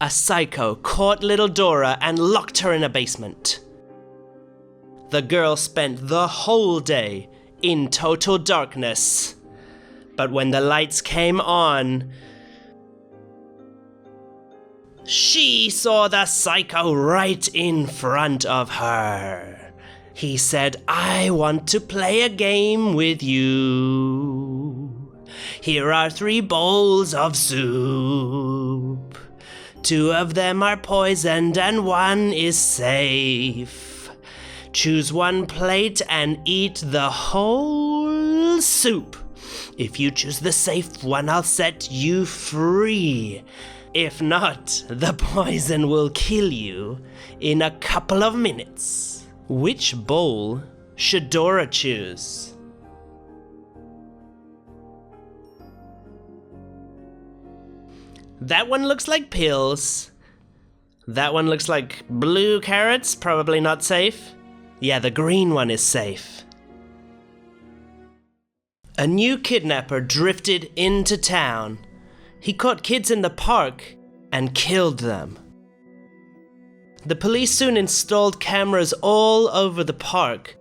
A psycho caught little Dora and locked her in a basement. The girl spent the whole day in total darkness. But when the lights came on, she saw the psycho right in front of her. He said, "I want to play a game with you. Here are 3 bowls of soup. 2 of them are poisoned and 1 is safe. Choose 1 plate and eat the whole soup. If you choose the safe one, I'll set you free. If not, the poison will kill you in a couple of minutes." Which bowl should Dora choose? That one looks like pills. That one looks like blue carrots, probably not safe. Yeah, the green one is safe. A new kidnapper drifted into town. He caught kids in the park and killed them. The police soon installed cameras all over the park,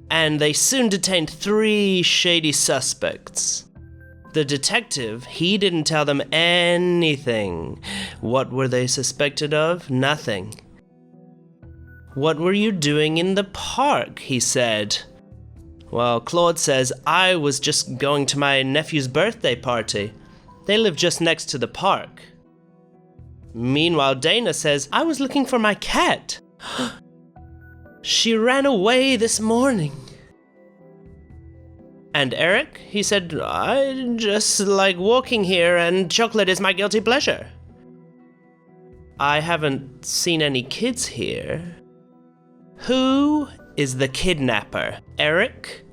and they soon detained 3 shady suspects. The detective, he didn't tell them anything. What were they suspected of? Nothing. "What were you doing in the park?" he said. Well, Claude says, "I was just going to my nephew's birthday party. They live just next to the park." Meanwhile, Dana says, "I was looking for my cat. She ran away this morning." And Eric, he said, "I just like walking here and chocolate is my guilty pleasure. I haven't seen any kids here." Who is the kidnapper? Eric,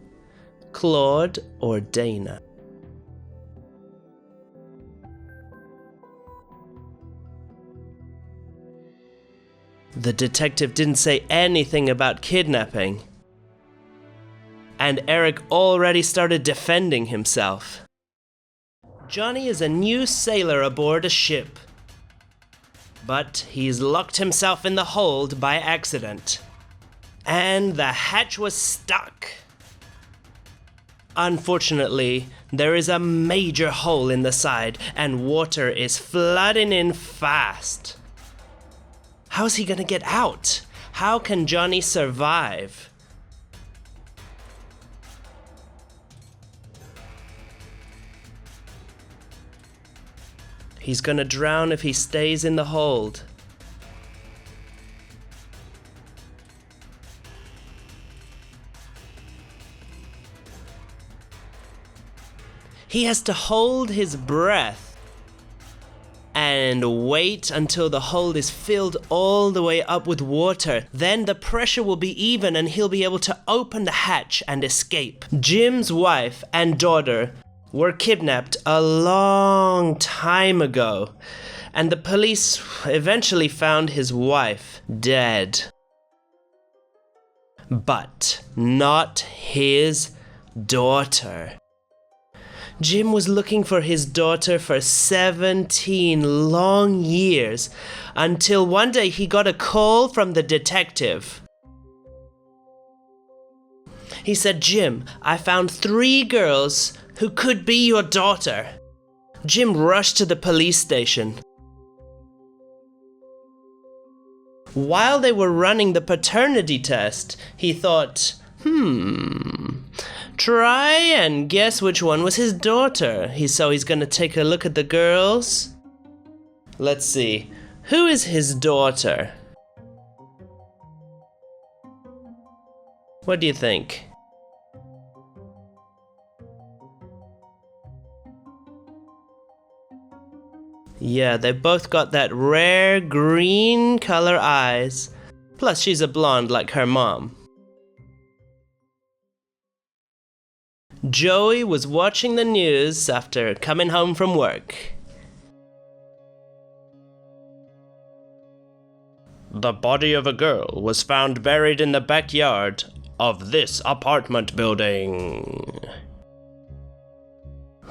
Claude, or Dana? The detective didn't say anything about kidnapping, and Eric already started defending himself. Johnny is a new sailor aboard a ship, but he's locked himself in the hold by accident, and the hatch was stuck. Unfortunately, there is a major hole in the side, and water is flooding in fast. How's he gonna get out? How can Johnny survive? He's gonna drown if he stays in the hold. He has to hold his breath and wait until the hold is filled all the way up with water. Then the pressure will be even and he'll be able to open the hatch and escape. Jim's wife and daughter were kidnapped a long time ago, and the police eventually found his wife dead. But not his daughter. Jim was looking for his daughter for 17 long years, until one day he got a call from the detective. He said, "Jim, I found 3 girls who could be your daughter." Jim rushed to the police station. While they were running the paternity test, he thought, try and guess which one was his daughter. So he's gonna take a look at the girls. Let's see. Who is his daughter? What do you think? Yeah, they both got that rare green color eyes. Plus, she's a blonde like her mom. Joey was watching the news after coming home from work. The body of a girl was found buried in the backyard of this apartment building.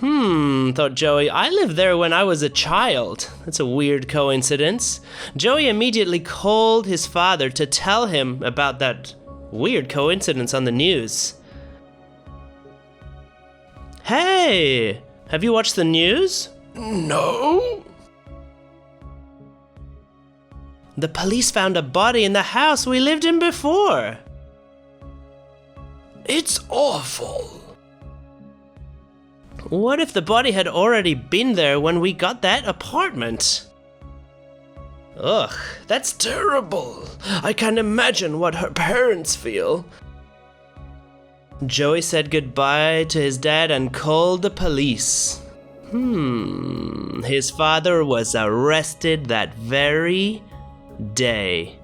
Thought Joey. I lived there when I was a child. That's a weird coincidence. Joey immediately called his father to tell him about that weird coincidence on the news. Hey, have you watched the news? No. The police found a body in the house we lived in before. It's awful. What if the body had already been there when we got that apartment? Ugh, That's terrible. I can't imagine what her parents feel. Joey said goodbye to his dad and called the police. His father was arrested that very day.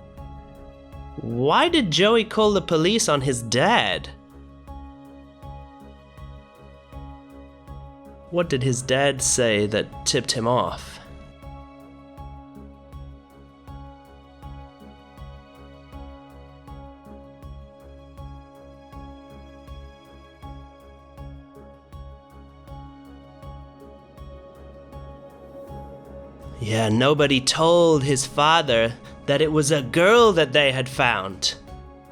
Why did Joey call the police on his dad? What did his dad say that tipped him off? Yeah, nobody told his father that it was a girl that they had found.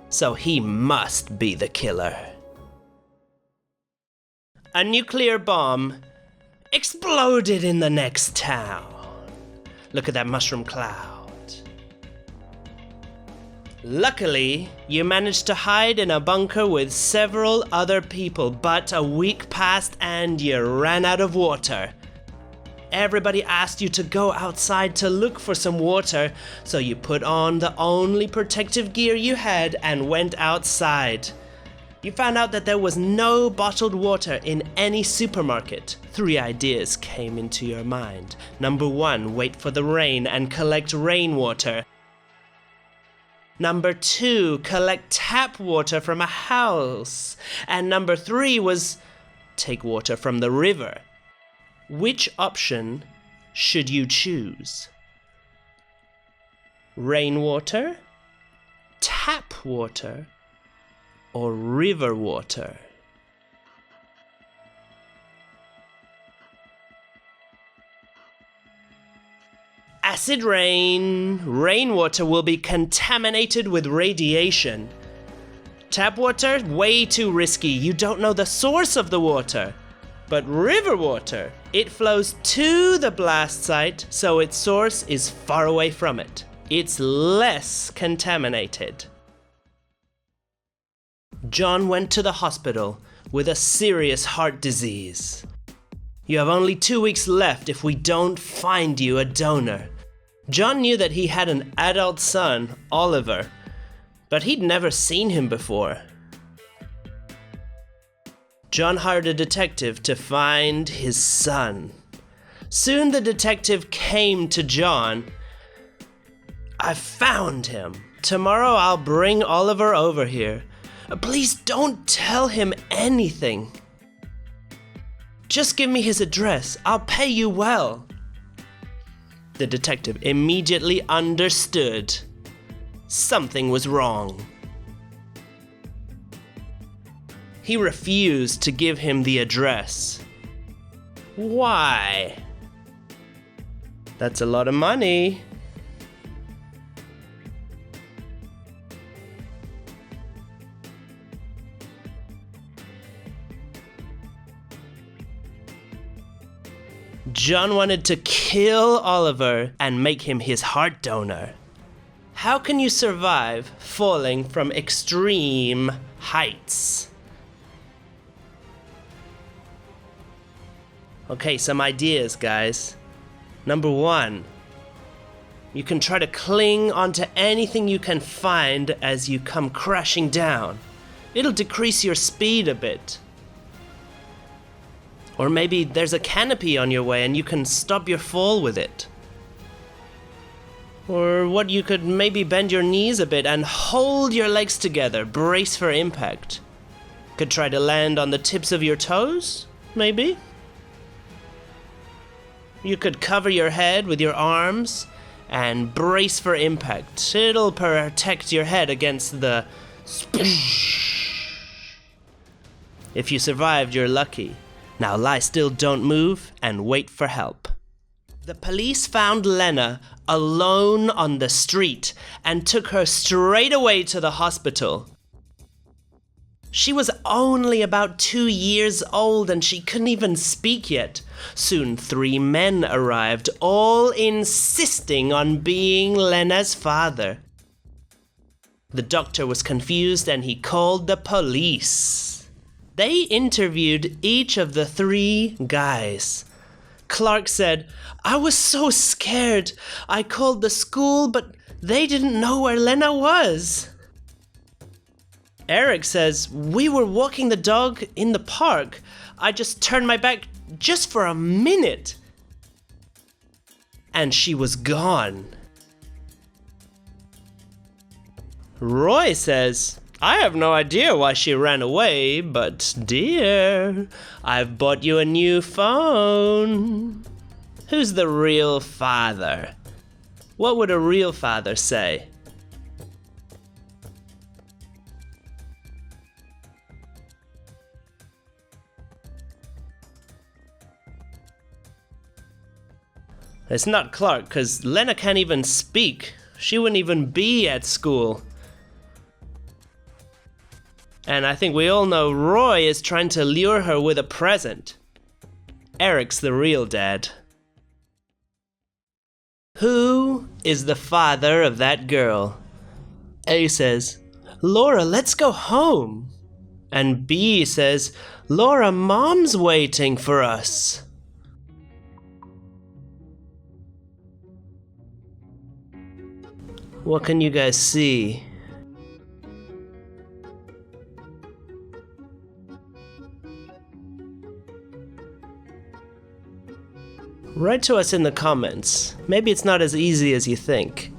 So he must be the killer. A nuclear bomb exploded in the next town. Look at that mushroom cloud. Luckily, you managed to hide in a bunker with several other people, but a week passed and you ran out of water. Everybody asked you to go outside to look for some water, so you put on the only protective gear you had and went outside. You found out that there was no bottled water in any supermarket. 3 ideas came into your mind. Number 1, wait for the rain and collect rainwater. Number 2, collect tap water from a house. And number 3 was take water from the river. Which option should you choose? Rainwater, tap water, or river water? Acid rain. Rainwater will be contaminated with radiation. Tap water, way too risky. You don't know the source of the water. But river water, it flows to the blast site, so its source is far away from it. It's less contaminated. John went to the hospital with a serious heart disease. You have only 2 weeks left if we don't find you a donor. John knew that he had an adult son, Oliver, but he'd never seen him before. John hired a detective to find his son. Soon the detective came to John. I found him. Tomorrow I'll bring Oliver over here. Please don't tell him anything. Just give me his address. I'll pay you well. The detective immediately understood. Something was wrong. He refused to give him the address. Why? That's a lot of money. John wanted to kill Oliver and make him his heart donor. How can you survive falling from extreme heights? Okay, some ideas, guys. Number 1, you can try to cling onto anything you can find as you come crashing down. It'll decrease your speed a bit. Or maybe there's a canopy on your way and you can stop your fall with it. Or what, you could maybe bend your knees a bit and hold your legs together, brace for impact. Could try to land on the tips of your toes, maybe? You could cover your head with your arms and brace for impact. It'll protect your head against the sploosh. If you survived, you're lucky. Now lie still, don't move, and wait for help. The police found Lena alone on the street and took her straight away to the hospital. She was only about 2 years old and she couldn't even speak yet. Soon 3 men arrived, all insisting on being Lena's father. The doctor was confused and he called the police. They interviewed each of the 3 guys. Clark said, "I was so scared. I called the school, but they didn't know where Lena was." Eric says, "We were walking the dog in the park. I just turned my back just for a minute. And she was gone." Roy says, "I have no idea why she ran away, but dear, I've bought you a new phone." Who's the real father? What would a real father say? It's not Clark, because Lena can't even speak. She wouldn't even be at school. And I think we all know Roy is trying to lure her with a present. Eric's the real dad. Who is the father of that girl? A says, "Laura, let's go home." And B says, "Laura, Mom's waiting for us." What can you guys see? Write to us in the comments. Maybe it's not as easy as you think.